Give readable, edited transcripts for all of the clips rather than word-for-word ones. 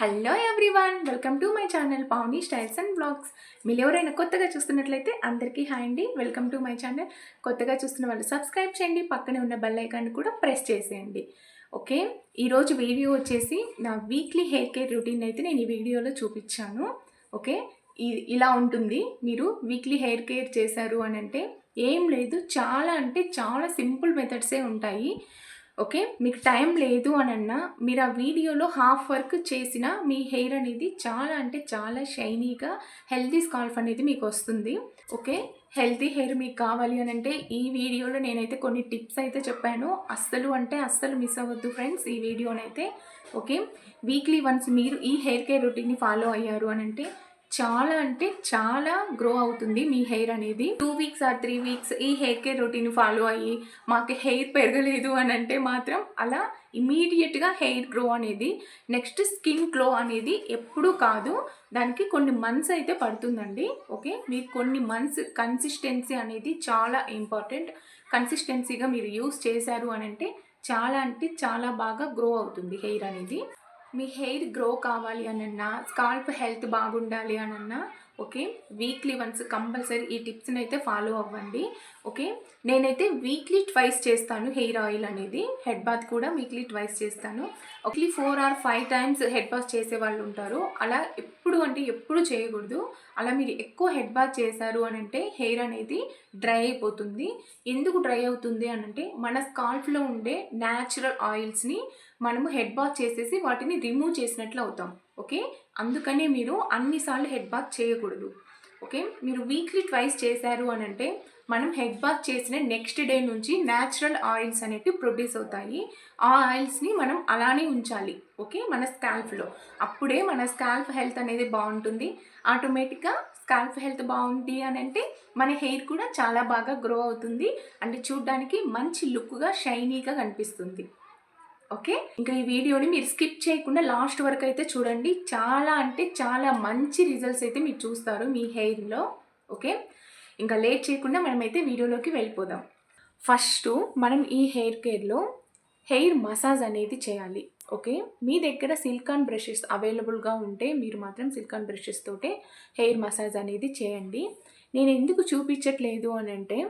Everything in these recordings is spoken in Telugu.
Hello everyone, welcome to my channel Pavani styles and blogs. మీరు ఎవరైనా కొత్తగా చూస్తున్నట్లయితే అందరికీ హాయ్ అండి. Welcome to my channel. కొత్తగా చూస్తున్న వాళ్ళు సబ్స్క్రైబ్ చేయండి, పక్కనే ఉన్న బెల్ ఐకాన్ కూడా ప్రెస్ చేసేయండి. ఓకే, ఈరోజు వీడియో వచ్చేసి నా వీక్లీ హెయిర్ కేర్ రొటీన్ అయితే నేను ఈ వీడియోలో చూపించాను. ఓకే, ఇలా ఉంటుంది. మీరు వీక్లీ హెయిర్ కేర్ చేశారు అని అంటే ఏం లేదు, చాలా అంటే చాలా సింపుల్ మెథడ్సే ఉంటాయి. ఓకే, మీకు టైం లేదు అని అన్నా మీరు ఆ వీడియోలో హాఫ్ వర్క్ చేసిన మీ హెయిర్ అనేది చాలా అంటే చాలా షైనీగా హెల్తీ స్కాల్ఫ్ అనేది మీకు వస్తుంది. ఓకే, హెల్తీ హెయిర్ మీకు కావాలి అని అంటే ఈ వీడియోలో నేనైతే కొన్ని టిప్స్ అయితే చెప్పాను. అస్సలు మిస్ అవ్వద్దు ఫ్రెండ్స్ ఈ వీడియోనైతే. ఓకే, వీక్లీ వన్స్ మీరు ఈ హెయిర్ కేర్ రొటీన్ని ఫాలో అయ్యారు అని అంటే చాలా అంటే చాలా గ్రో అవుతుంది మీ హెయిర్ అనేది. 2 వీక్స్ ఆర్ 3 వీక్స్ ఈ హెయిర్ కేర్ రొటీన్ ఫాలో అయ్యి మాకు హెయిర్ పెరగలేదు అని అంటే మాత్రం అలా ఇమీడియట్గా హెయిర్ గ్రో అనేది, నెక్స్ట్ స్కిన్ గ్లో అనేది ఎప్పుడూ కాదు, దానికి కొన్ని మంత్స్ అయితే పడుతుందండి. ఓకే, మీరు కొన్ని మంత్స్ కన్సిస్టెన్సీ అనేది చాలా ఇంపార్టెంట్. కన్సిస్టెన్సీగా మీరు యూస్ చేశారు అని అంటే చాలా బాగా గ్రో అవుతుంది హెయిర్ అనేది. మీ హెయిర్ గ్రో కావాలి అనన్నా, స్కాల్ప్ హెల్త్ బాగుండాలి అనన్నా ఓకే, వీక్లీ వన్స్ కంపల్సరీ ఈ టిప్స్ని అయితే ఫాలో అవ్వండి. ఓకే, నేనైతే వీక్లీ ట్వైస్ చేస్తాను హెయిర్ ఆయిల్ అనేది. హెడ్ బాత్ కూడా వీక్లీ ట్వైస్ చేస్తాను. Weekly 4 or 5 times head bath చేసే వాళ్ళు ఉంటారు. అలా ఎప్పుడు చేయకూడదు. అలా మీరు ఎక్కువ హెడ్ బాత్ చేశారు అని అంటే హెయిర్ అనేది డ్రై అయిపోతుంది. ఎందుకు డ్రై అవుతుంది అని అంటే మన స్కాల్ప్లో ఉండే న్యాచురల్ ఆయిల్స్ని మనము హెడ్ బాత్ చేసేసి వాటిని రిమూవ్ చేసినట్లు అవుతాం. ఓకే, అందుకనే మీరు అన్నిసార్లు హెడ్ బాత్ చేయకూడదు. ఓకే, మీరు వీక్లీ ట్వైస్ చేశారు అని అంటే మనం హెడ్ బాత్ చేసిన నెక్స్ట్ డే నుంచి న్యాచురల్ ఆయిల్స్ అనేవి ప్రొడ్యూస్ అవుతాయి. ఆ ఆయిల్స్ని మనం అలానే ఉంచాలి. ఓకే, మన స్కాల్ప్లో. అప్పుడే మన స్కాల్ప్ హెల్త్ అనేది బాగుంటుంది. ఆటోమేటిక్గా స్కాల్ప్ హెల్త్ బాగుంది అని అంటే మన హెయిర్ కూడా చాలా బాగా గ్రో అవుతుంది. అంటే చూడడానికి మంచి లుక్గా షైనీగా కనిపిస్తుంది. ఓకే, ఇంకా ఈ వీడియోని మీరు స్కిప్ చేయకుండా లాస్ట్ వరకు అయితే చూడండి. చాలా అంటే చాలా మంచి రిజల్ట్స్ అయితే మీరు చూస్తారు మీ హెయిర్లో. ఓకే, ఇంకా లేట్ చేయకుండా మనమైతే వీడియోలోకి వెళ్ళిపోదాం. ఫస్ట్ మనం ఈ హెయిర్ కేర్లో హెయిర్ మసాజ్ అనేది చేయాలి. ఓకే, మీ దగ్గర సిలికాన్ బ్రషెస్ అవైలబుల్గా ఉంటే మీరు మాత్రం సిలికాన్ బ్రషెస్ తోటే హెయిర్ మసాజ్ అనేది చేయండి. నేను ఎందుకు చూపించట్లేదు అని అంటే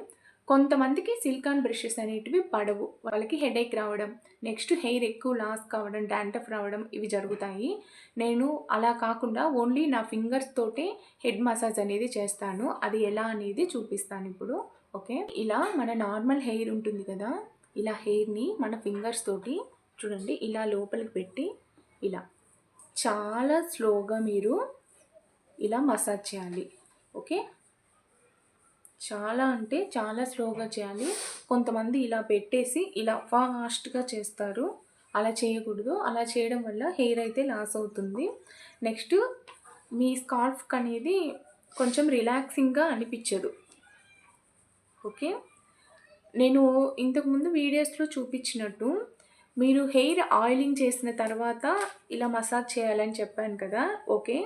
కొంతమందికి సిలికాన్ బ్రషెస్ అనేటివి పడవు, వాళ్ళకి హెడేక్ రావడం, నెక్స్ట్ హెయిర్ ఎక్కువ లాస్ కావడం, డాండ్రఫ్ రావడం ఇవి జరుగుతాయి. నేను అలా కాకుండా ఓన్లీ నా ఫింగర్స్ తోటే హెడ్ మసాజ్ అనేది చేస్తాను. అది ఎలా అనేది చూపిస్తాను ఇప్పుడు. ఓకే, ఇలా మన నార్మల్ హెయిర్ ఉంటుంది కదా, ఇలా హెయిర్ని మన ఫింగర్స్ తోటి చూడండి ఇలా లోపలికి పెట్టి ఇలా చాలా స్లోగా మీరు ఇలా మసాజ్ చేయాలి. ఓకే, చాలా అంటే చాలా స్లోగా చేయాలి. కొంతమంది ఇలా పెట్టేసి ఇలా ఫాస్ట్గా చేస్తారు. అలా చేయకూడదు. అలా చేయడం వల్ల హెయిర్ అయితే లాస్ అవుతుంది. నెక్స్ట్ మీ స్కాల్ఫ్కి అనేది కొంచెం రిలాక్సింగ్గా అనిపించదు. ఓకే, నేను ఇంతకుముందు వీడియోస్లో చూపించినట్టు మీరు హెయిర్ ఆయిలింగ్ చేసిన తర్వాత ఇలా మసాజ్ చేయాలని చెప్పాను కదా. ఓకే,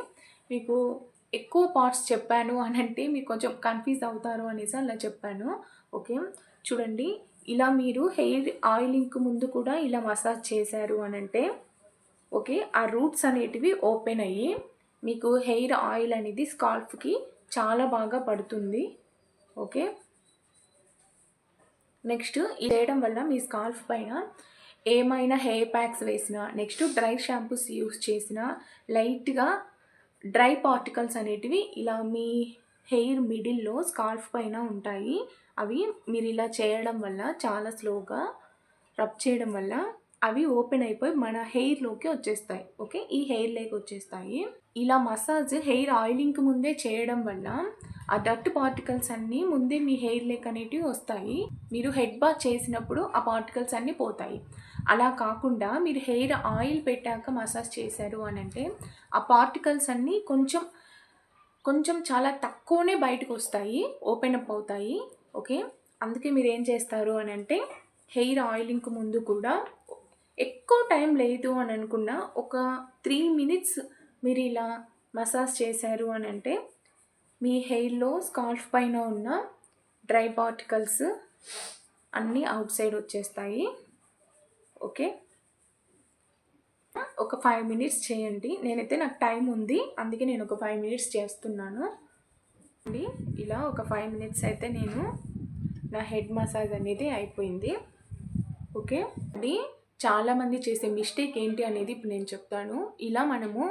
మీకు ఎక్కువ పార్ట్స్ చెప్పాను అని అంటే మీరు కొంచెం కన్ఫ్యూజ్ అవుతారు అనేసి అలా చెప్పాను. ఓకే, చూడండి ఇలా మీరు హెయిర్ ఆయిలింగ్కి ముందు కూడా ఇలా మసాజ్ చేశారు అని అంటే ఓకే, ఆ రూట్స్ అనేటివి ఓపెన్ అయ్యి మీకు హెయిర్ ఆయిల్ అనేది స్కాల్ఫ్కి చాలా బాగా పడుతుంది. ఓకే, నెక్స్ట్ ఇది చేయడం వల్ల మీ స్కాల్ఫ్ పైన ఏమైనా హెయిర్ ప్యాక్స్ వేసినా, నెక్స్ట్ డ్రై షాంపూస్ యూస్ చేసినా లైట్గా డ్రై పార్టికల్స్ అనేటివి ఇలా మీ హెయిర్ మిడిల్లో స్కాల్ఫ్ పైన ఉంటాయి. అవి మీరు ఇలా చేయడం వల్ల చాలా స్లోగా రబ్ చేయడం వల్ల అవి ఓపెన్ అయిపోయి మన హెయిర్లోకి వచ్చేస్తాయి. ఓకే, ఈ హెయిర్లోకి వచ్చేస్తాయి. ఇలా మసాజ్ హెయిర్ ఆయిలింగ్కి ముందే చేయడం వల్ల ఆ డర్ట్ పార్టికల్స్ అన్నీ ముందే మీ హెయిర్ లేక్ అనేటివి వస్తాయి. మీరు హెడ్ బాత్ చేసినప్పుడు ఆ పార్టికల్స్ అన్నీ పోతాయి. అలా కాకుండా మీరు హెయిర్ ఆయిల్ పెట్టాక మసాజ్ చేశారు అని అంటే ఆ పార్టికల్స్ అన్నీ కొంచెం చాలా తక్కువనే బయటకు వస్తాయి, ఓపెన్ అప్ అవుతాయి. ఓకే, అందుకే మీరు ఏం చేస్తారు అని అంటే హెయిర్ ఆయిలింగ్కి ముందు కూడా ఎక్కువ టైం లేదు అని అనుకున్నా ఒక 3 minutes మీరు ఇలా మసాజ్ చేశారు అని అంటే మీ హెయిర్లో స్కాల్ఫ్ పైన ఉన్న డ్రై పార్టికల్స్ అన్నీ అవుట్ సైడ్ వచ్చేస్తాయి. ఓకే, ఒక 5 మినిట్స్ చేయండి. నేనైతే నాకు టైం ఉంది, అందుకే నేను ఒక 5 మినిట్స్ చేస్తున్నాను అండి. ఇలా ఒక 5 మినిట్స్ అయితే నా హెడ్ మసాజ్ అనేది అయిపోయింది. ఓకే అండి. చాలామంది చేసే మిస్టేక్ ఏంటి అనేది ఇప్పుడు నేను చెప్తాను. ఇలా మనము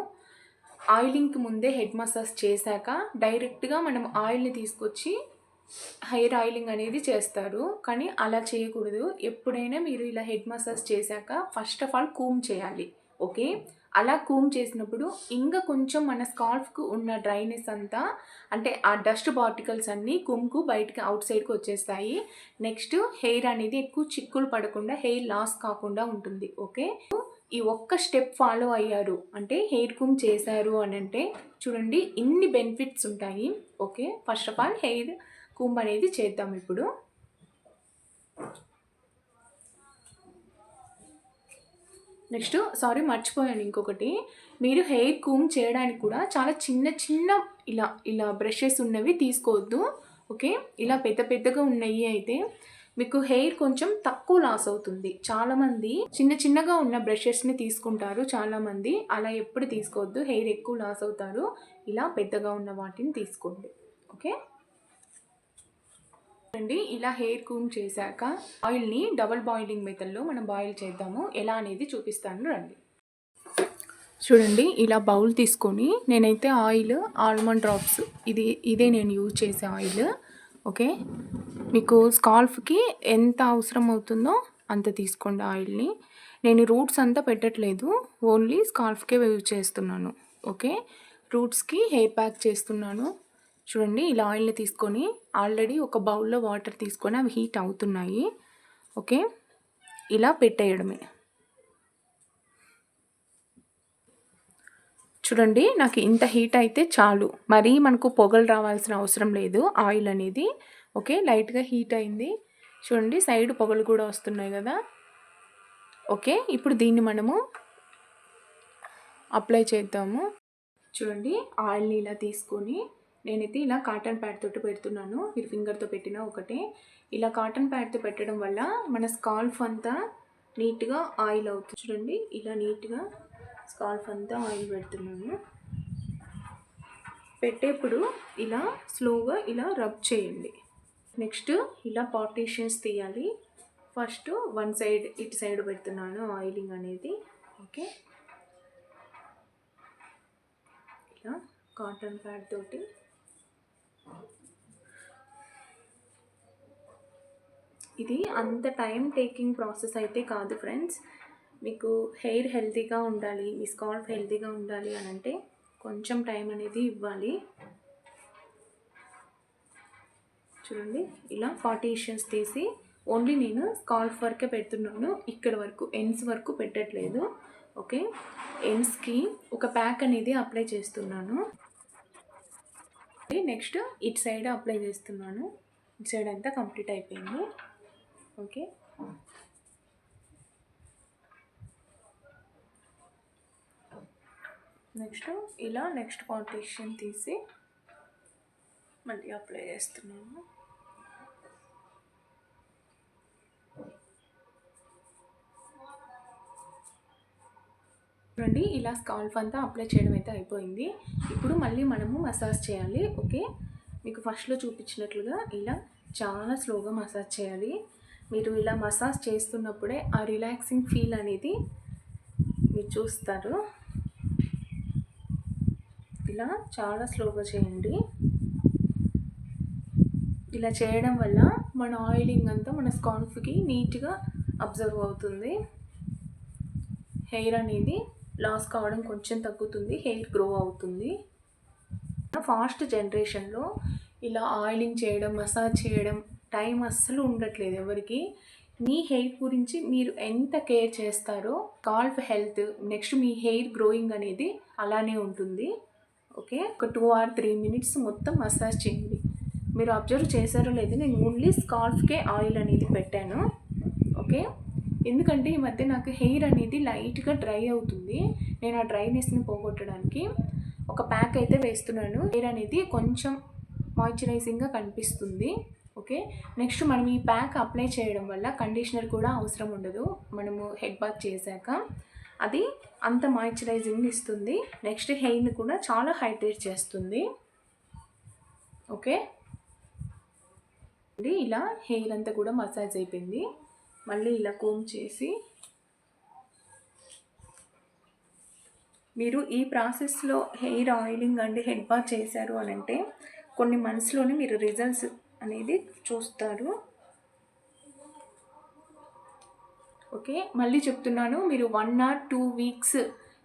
ఆయిలింగ్కి ముందే హెడ్ మసాజ్ చేశాక డైరెక్ట్గా మనం ఆయిల్ని తీసుకొచ్చి హెయిర్ ఆయిలింగ్ అనేది చేస్తారు, కానీ అలా చేయకూడదు. ఎప్పుడైనా మీరు ఇలా హెడ్ మసాజ్ చేశాక ఫస్ట్ ఆఫ్ ఆల్ కూమ్ చేయాలి. ఓకే, అలా కూమ్ చేసినప్పుడు ఇంకా కొంచెం మన స్కాల్ఫ్కు ఉన్న డ్రైనెస్ అంతా, అంటే ఆ డస్ట్ పార్టికల్స్ అన్నీ కూమ్కు బయటకి అవుట్ సైడ్కి వచ్చేస్తాయి. నెక్స్ట్ హెయిర్ అనేది ఎక్కువ చిక్కులు పడకుండా, హెయిర్ లాస్ కాకుండా ఉంటుంది. ఓకే, ఈ ఒక్క స్టెప్ ఫాలో అయ్యారు అంటే, హెయిర్ కూమ్ చేశారు అని అంటే చూడండి ఇన్ని బెనిఫిట్స్ ఉంటాయి. Okay, first of all hair Coombs అనేది చేద్దాం ఇప్పుడు. నెక్స్ట్ మర్చిపోయాను ఇంకొకటి, మీరు హెయిర్ కూమ్ చేయడానికి కూడా చాలా చిన్న చిన్న ఇలా బ్రషెస్ ఉన్నవి తీసుకోవద్దు. ఓకే, ఇలా పెద్దగా ఉన్నాయి అయితే మీకు హెయిర్ కొంచెం తక్కువ లాస్ అవుతుంది. చాలామంది చిన్నగా ఉన్న బ్రషెస్ని తీసుకుంటారు చాలామంది, అలా ఎప్పుడు తీసుకోవద్దు, హెయిర్ ఎక్కువ లాస్ అవుతారు. ఇలా పెద్దగా ఉన్న వాటిని తీసుకోండి. ఓకే అండి, ఇలా హెయిర్ కూమ్ చేశాక ఆయిల్ని డబుల్ బాయిలింగ్ మెథడ్లో మనం బాయిల్ చేద్దాము. ఎలా అనేది చూపిస్తాను రండి. చూడండి, ఇలా బౌల్ తీసుకొని నేనైతే ఆయిల్ ఆల్మండ్ డ్రాప్స్ ఇదే నేను యూజ్ చేసే ఆయిల్. ఓకే, మీకు స్కాల్ఫ్కి ఎంత అవసరం అవుతుందో అంత తీసుకోండి ఆయిల్ని. నేను రూట్స్ అంతా పెట్టట్లేదు, ఓన్లీ స్కాల్ఫ్కే యూజ్ చేస్తున్నాను. ఓకే, రూట్స్కి హెయిర్ ప్యాక్ చేస్తున్నాను. చూడండి, ఇలా ఆయిల్ని తీసుకొని ఆల్రెడీ ఒక బౌల్లో వాటర్ తీసుకొని అవి హీట్ అవుతున్నాయి. ఓకే, ఇలా పెట్టేయడమే. చూడండి, నాకు ఇంత హీట్ అయితే చాలు, మరీ మనకు పొగలు రావాల్సిన అవసరం లేదు ఆయిల్ అనేది. ఓకే, లైట్గా హీట్ అయింది. చూడండి, సైడ్ పొగలు కూడా వస్తున్నాయి కదా. ఓకే, ఇప్పుడు దీన్ని మనము అప్లై చేద్దాము. చూడండి, ఆయిల్ని ఇలా తీసుకొని నేనైతే ఇలా కాటన్ ప్యాడ్ తోటి పెడుతున్నాను. మీరు ఫింగర్తో పెట్టినా ఒకటే. ఇలా కాటన్ ప్యాడ్తో పెట్టడం వల్ల మన స్కాల్ఫ్ అంతా నీట్గా ఆయిల్ అవుతుంది. చూడండి, ఇలా నీట్గా స్కాల్ఫ్ అంతా ఆయిల్ పెడుతున్నాను. పెట్టేప్పుడు ఇలా స్లోగా ఇలా రబ్ చేయండి. నెక్స్ట్ ఇలా పార్టీషన్స్ తీయాలి. ఫస్ట్ వన్ సైడ్, ఇటు సైడ్ పెడుతున్నాను ఆయిలింగ్ అనేది. ఓకే, ఇలా కాటన్ ప్యాడ్ తోటి ఇది అంత టైం టేకింగ్ ప్రాసెస్ అయితే కాదు ఫ్రెండ్స్. మీకు హెయిర్ హెల్తీగా ఉండాలి, మీ స్కాల్ఫ్ హెల్తీగా ఉండాలి అని అంటే కొంచెం టైం అనేది ఇవ్వాలి. చూడండి, ఇలా పార్టీషన్స్ తీసి ఓన్లీ నేను స్కాల్ఫ్ వరకే పెడుతున్నాను, ఇక్కడ వరకు ఎండ్స్ వరకు పెట్టట్లేదు. ఓకే, ఎండ్స్కి ఒక ప్యాక్ అనేది అప్లై చేస్తున్నాను. నెక్స్ట్ ఇటు సైడ్ అప్లై చేస్తున్నాను. ఇటు సైడ్ అంతా కంప్లీట్ అయిపోయింది. ఓకే, నెక్స్ట్ ఇలా నెక్స్ట్ పార్టీషన్ తీసి మళ్ళీ అప్లై చేస్తున్నాను. చూడండి, ఇలా స్కాల్ఫ్ అంతా అప్లై చేయడం అయితే అయిపోయింది. ఇప్పుడు మళ్ళీ మనము మసాజ్ చేయాలి. ఓకే, మీకు ఫస్ట్లో చూపించినట్లుగా ఇలా చాలా స్లోగా మసాజ్ చేయాలి. మీరు ఇలా మసాజ్ చేస్తున్నప్పుడే ఆ రిలాక్సింగ్ ఫీల్ అనేది మీరు చూస్తారు. ఇలా చాలా స్లోగా చేయండి. ఇలా చేయడం వల్ల మన ఆయిలింగ్ అంతా మన స్కాల్ఫ్కి నీట్గా అబ్జర్వ్ అవుతుంది. హెయిర్ అనేది లాస్ కావడం కొంచెం తగ్గుతుంది, హెయిర్ గ్రో అవుతుంది. ఫాస్ట్ జనరేషన్లో ఇలా ఆయిలింగ్ చేయడం, మసాజ్ చేయడం టైం అస్సలు ఉండట్లేదు ఎవరికి. మీ హెయిర్ గురించి మీరు ఎంత కేర్ చేస్తారో స్కాల్ఫ్ హెల్త్, నెక్స్ట్ మీ హెయిర్ గ్రోయింగ్ అనేది అలానే ఉంటుంది. ఓకే, ఒక 2 or 3 మినిట్స్ మొత్తం మసాజ్ చేయండి. మీరు అబ్జర్వ్ చేశారో లేదు, నేను ఓన్లీ స్కాల్ఫ్కే ఆయిల్ అనేది పెట్టాను. ఓకే, ఎందుకంటే ఈ మధ్య నాకు హెయిర్ అనేది లైట్గా డ్రై అవుతుంది. నేను ఆ డ్రైనెస్ని పోగొట్టడానికి ఒక ప్యాక్ అయితే వేస్తున్నాను. హెయిర్ అనేది కొంచెం మాయిశ్చరైజింగ్గా కనిపిస్తుంది. ఓకే, నెక్స్ట్ మనం ఈ ప్యాక్ అప్లై చేయడం వల్ల కండిషనర్ కూడా అవసరం ఉండదు మనము హెడ్ బాత్ చేశాక. అది అంత మాయిశ్చరైజింగ్ ఇస్తుంది. నెక్స్ట్ హెయిర్ని కూడా చాలా హైడ్రేట్ చేస్తుంది. ఓకే, ఇలా హెయిర్ అంతా కూడా మసాజ్ అయిపోయింది. మళ్ళీ ఇలా కోమ్ చేసి మీరు ఈ ప్రాసెస్లో hair oiling and head bath చేశారు అని అంటే కొన్ని మంత్స్లోనే మీరు రిజల్ట్స్ అనేది చూస్తారు. ఓకే, మళ్ళీ చెప్తున్నాను, మీరు 1 or 2 వీక్స్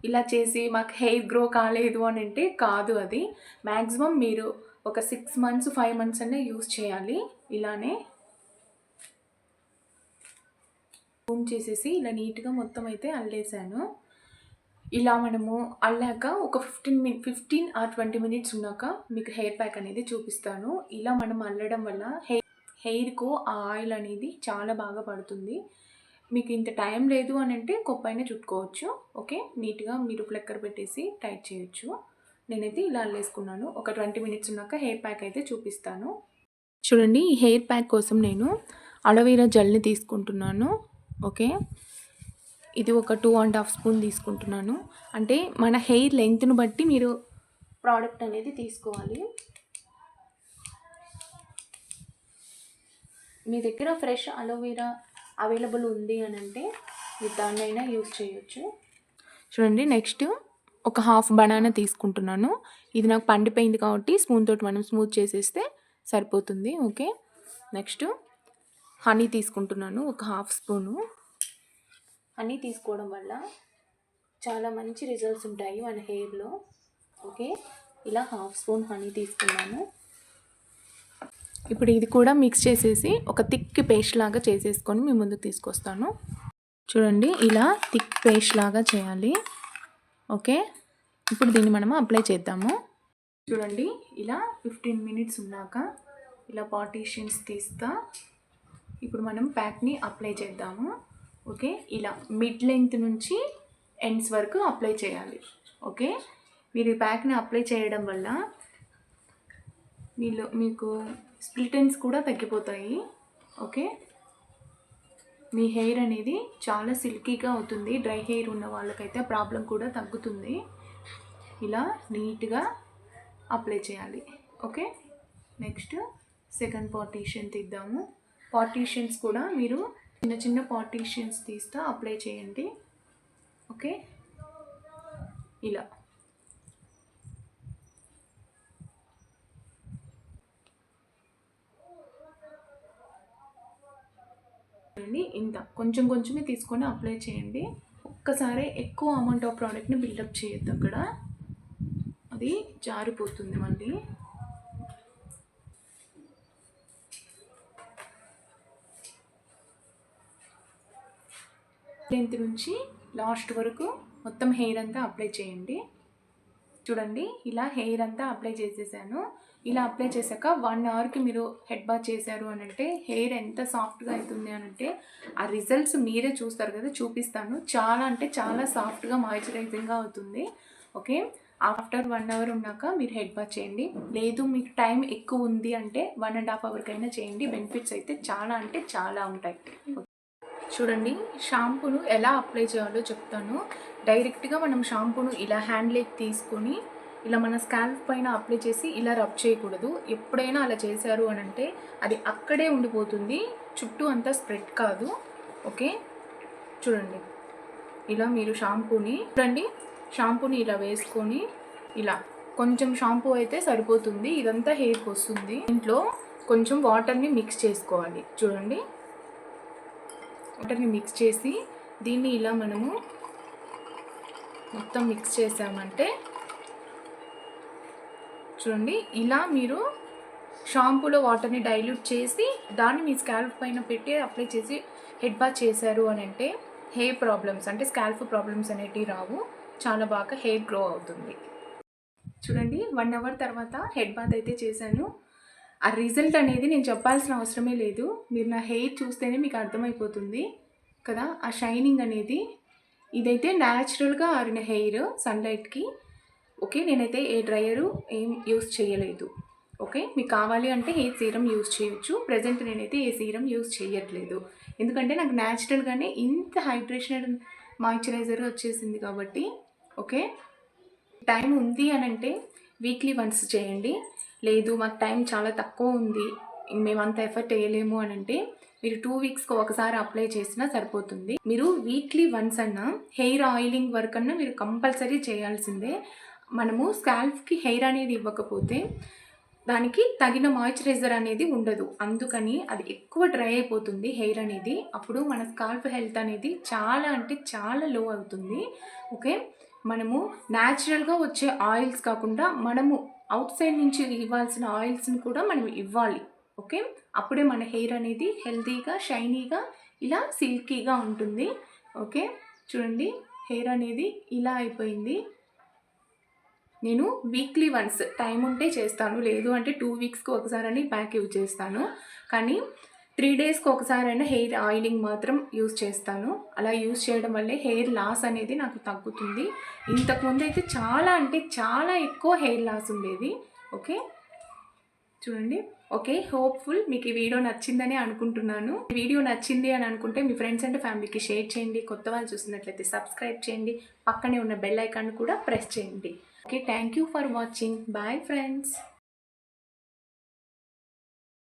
ఇలా చేసి మాకు హెయిర్ గ్రో కాలేదు అని అంటే కాదు. అది మ్యాక్సిమం మీరు ఒక 6 months 5 months అనే యూస్ చేయాలి. ఇలానే కోమ్ చేసేసి ఇలా నీట్గా మొత్తం అయితే అల్లేసాను. ఇలా మనము అల్లాక ఒక 15 or 20 minutes ఉన్నాక మీకు హెయిర్ ప్యాక్ అనేది చూపిస్తాను. ఇలా మనం అల్లడం వల్ల హెయిర్కు ఆ ఆయిల్ అనేది చాలా బాగా పడుతుంది. మీకు ఇంత టైం లేదు అని అంటే కొప్పైన చుట్టుకోవచ్చు. ఓకే, నీట్గా మీరు ఫ్లెక్కర్ పెట్టేసి టైట్ చేయొచ్చు. నేనైతే ఇలా అల్లేసుకున్నాను. ఒక 20 minutes ఉన్నాక హెయిర్ ప్యాక్ అయితే చూపిస్తాను. చూడండి, ఈ హెయిర్ ప్యాక్ కోసం నేను అలోవెరా జెల్ని తీసుకుంటున్నాను. ఓకే, ఇది ఒక 2.5 స్పూన్ తీసుకుంటున్నాను. అంటే మన హెయిర్ లెంగ్త్ను బట్టి మీరు ప్రోడక్ట్ అనేది తీసుకోవాలి. మీ దగ్గర ఫ్రెష్ అలోవెరా అవైలబుల్ ఉంది అని అంటే మీరు దాన్నైనా యూస్ చేయొచ్చు. చూడండి, నెక్స్ట్ ఒక హాఫ్ బనానా తీసుకుంటున్నాను. ఇది నాకు పండిపోయింది కాబట్టి స్పూన్ తోటి మనం స్మూత్ చేసేస్తే సరిపోతుంది. ఓకే, నెక్స్ట్ హనీ తీసుకుంటున్నాను, ఒక హాఫ్ స్పూను. హనీ తీసుకోవడం వల్ల చాలా మంచి రిజల్ట్స్ ఉంటాయి మన హెయిర్లో. ఓకే, ఇలా హాఫ్ స్పూన్ హనీ తీసుకున్నాను. ఇప్పుడు ఇది కూడా మిక్స్ చేసేసి ఒక థిక్ పేస్ట్ లాగా చేసేసుకొని మీ ముందుకు తీసుకొస్తాను. చూడండి, ఇలా థిక్ పేస్ట్ లాగా చేయాలి. ఓకే, ఇప్పుడు దీన్ని మనము అప్లై చేద్దాము. చూడండి, ఇలా 15 minutes ఉన్నాక ఇలా పార్టీషన్స్ తీస్తా. ఇప్పుడు మనం ప్యాక్ని అప్లై చేద్దాము. ఓకే, ఇలా మిడ్ లెంగ్త్ నుంచి ఎండ్స్ వరకు అప్లై చేయాలి. ఓకే, మీరు ఈ ప్యాక్ని అప్లై చేయడం వల్ల మీకు స్ప్లిట్ ఎండ్స్ కూడా తగ్గిపోతాయి. ఓకే, మీ హెయిర్ అనేది చాలా సిల్కీగా అవుతుంది. డ్రై హెయిర్ ఉన్న వాళ్ళకైతే ప్రాబ్లం కూడా తగ్గుతుంది. ఇలా నీట్గా అప్లై చేయాలి. ఓకే, నెక్స్ట్ సెకండ్ పార్టీషన్ తీద్దాము. పార్టీషన్స్ కూడా మీరు చిన్న చిన్న పార్టీషన్స్ తీస్తా అప్లై చేయండి. ఓకే, ఇలా ఇంత కొంచెం కొంచెమే తీసుకొని అప్లై చేయండి. ఒక్కసారి ఎక్కువ అమౌంట్ ఆఫ్ ప్రోడక్ట్ని బిల్డప్ చేయొద్దు, అక్కడ అది జారిపోతుంది మళ్ళీ. లెంత్ నుంచి లాస్ట్ వరకు మొత్తం హెయిర్ అంతా అప్లై చేయండి. చూడండి, ఇలా హెయిర్ అంతా అప్లై చేసేసాను. ఇలా అప్లై చేశాక 1 hourకి మీరు హెడ్ బాత్ చేశారు అని అంటే హెయిర్ ఎంత సాఫ్ట్గా అవుతుంది అని అంటే ఆ రిజల్ట్స్ మీరే చూస్తారు కదా, చూపిస్తాను. చాలా అంటే చాలా సాఫ్ట్గా మాయిశ్చరైజింగ్గా అవుతుంది. ఓకే, ఆఫ్టర్ 1 hour ఉన్నాక మీరు హెడ్ బాత్ చేయండి. లేదు మీకు టైం ఎక్కువ ఉంది అంటే 1.5 hourకైనా చేయండి. బెనిఫిట్స్ అయితే చాలా అంటే చాలా ఉంటాయి. చూడండి, షాంపూను ఎలా అప్లై చేయాలో చెప్తాను. డైరెక్ట్గా మనం షాంపూను ఇలా హ్యాండ్లోకి తీసుకొని ఇలా మన స్కాల్ప్ పైన అప్లై చేసి ఇలా రబ్ చేయకూడదు. ఎప్పుడైనా అలా చేశారు అని అంటే అది అక్కడే ఉండిపోతుంది, చుట్టూ అంతా స్ప్రెడ్ కాదు. ఓకే, చూడండి, ఇలా మీరు షాంపూని ఇలా వేసుకొని ఇలా కొంచెం షాంపూ అయితే సరిపోతుంది. ఇదంతా హెయిర్కి వస్తుంది. ఇంట్లో కొంచెం వాటర్ని మిక్స్ చేసుకోవాలి. చూడండి, వాటర్ని మిక్స్ చేసి దీన్ని ఇలా మనము మొత్తం మిక్స్ చేసామంటే చూడండి, ఇలా మీరు షాంపూలో వాటర్ని డైల్యూట్ చేసి దాన్ని మీ స్కాల్ప్ పైన పెట్టి అప్లై చేసి హెడ్ బాత్ చేశారు అని అంటే హెయిర్ ప్రాబ్లమ్స్ అంటే స్కాల్ప్ ప్రాబ్లమ్స్ అనేటివి రావు. చాలా బాగా హెయిర్ గ్రో అవుతుంది. చూడండి, 1 hour తర్వాత హెడ్ బాత్ అయితే చేశాను. ఆ రిజల్ట్ అనేది నేను చెప్పాల్సిన అవసరమే లేదు. మీరు నా హెయిర్ చూస్తేనే మీకు అర్థమైపోతుంది కదా ఆ షైనింగ్ అనేది. ఇదైతే న్యాచురల్గా ఆరిన హెయిర్ సన్లైట్కి. ఓకే, నేనైతే ఏ డ్రయరు ఏం యూస్ చేయలేదు. ఓకే, మీకు కావాలి అంటే హెయిర్ సీరం యూస్ చేయొచ్చు. ప్రజెంట్ నేనైతే ఏ సీరం యూస్ చేయట్లేదు, ఎందుకంటే నాకు న్యాచురల్గానే ఇంత హైడ్రేషన్ మాయిశ్చరైజర్ వచ్చేసింది కాబట్టి. ఓకే, టైం ఉంది అని అంటే వీక్లీ వన్స్ చేయండి. లేదు మాకు టైం చాలా తక్కువ ఉంది, మేము అంత ఎఫర్ట్ వేయలేము అని అంటే మీరు 2 వీక్స్కి ఒకసారి అప్లై చేసినా సరిపోతుంది. మీరు వీక్లీ వన్స్ అన్నా హెయిర్ ఆయిలింగ్ వర్క్ అన్నా మీరు కంపల్సరీ చేయాల్సిందే. మనము స్కాల్ప్కి హెయిర్ అనేది ఇవ్వకపోతే దానికి తగిన మాయిశ్చరైజర్ అనేది ఉండదు. అందుకని అది ఎక్కువ డ్రై అయిపోతుంది హెయిర్ అనేది. అప్పుడు మన స్కాల్ప్ హెల్త్ అనేది చాలా అంటే చాలా లో అవుతుంది. ఓకే, మనము న్యాచురల్గా వచ్చే ఆయిల్స్ కాకుండా మనము అవుట్ సైడ్ నుంచి ఇవ్వాల్సిన ఆయిల్స్ని కూడా మనం ఇవ్వాలి. ఓకే, అప్పుడే మన హెయిర్ అనేది హెల్తీగా షైనీగా ఇలా సిల్కీగా ఉంటుంది. ఓకే, చూడండి హెయిర్ అనేది ఇలా అయిపోయింది. నేను వీక్లీ వన్స్ టైం ఉంటే చేస్తాను, లేదు అంటే 2 వీక్స్కి ఒకసారి ప్యాక్ యూజ్ చేస్తాను. కానీ 3 డేస్కి ఒకసారైనా హెయిర్ ఆయిలింగ్ మాత్రం యూజ్ చేస్తాను. అలా యూజ్ చేయడం వల్లే హెయిర్ లాస్ అనేది నాకు తగ్గుతుంది. ఇంతకుముందు అయితే చాలా అంటే చాలా ఎక్కువ హెయిర్ లాస్ ఉండేది. ఓకే, చూడండి. ఓకే, హోప్ఫుల్ మీకు ఈ వీడియో నచ్చిందని అనుకుంటున్నాను. వీడియో నచ్చింది అని అనుకుంటే మీ ఫ్రెండ్స్ అండ్ ఫ్యామిలీకి షేర్ చేయండి. కొత్త వాళ్ళు చూసినట్లయితే సబ్స్క్రైబ్ చేయండి. పక్కనే ఉన్న బెల్ ఐకాన్ కూడా ప్రెస్ చేయండి. Okay, thank you for watching. Bye friends.